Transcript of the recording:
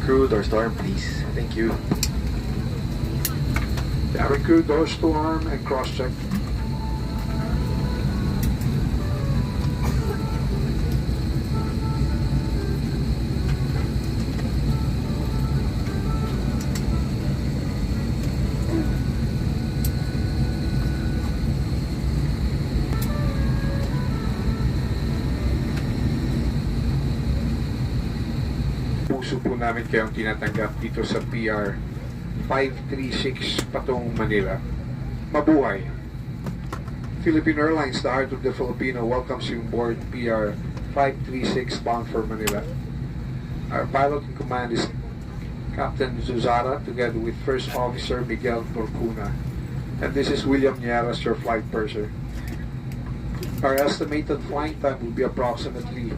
crew, door storm, please. Thank you. Cabin crew, door storm and cross-check. Puso po namin kayong tinatanggap dito sa PR 536 patong Manila. Mabuhay! Philippine Airlines, the heart of the Filipino, welcomes you aboard PR 536 bound for Manila. Our pilot in command is Captain Zuzara, together with First Officer Miguel Torcuna. And this is William Nieras, your flight purser. Our estimated flying time will be approximately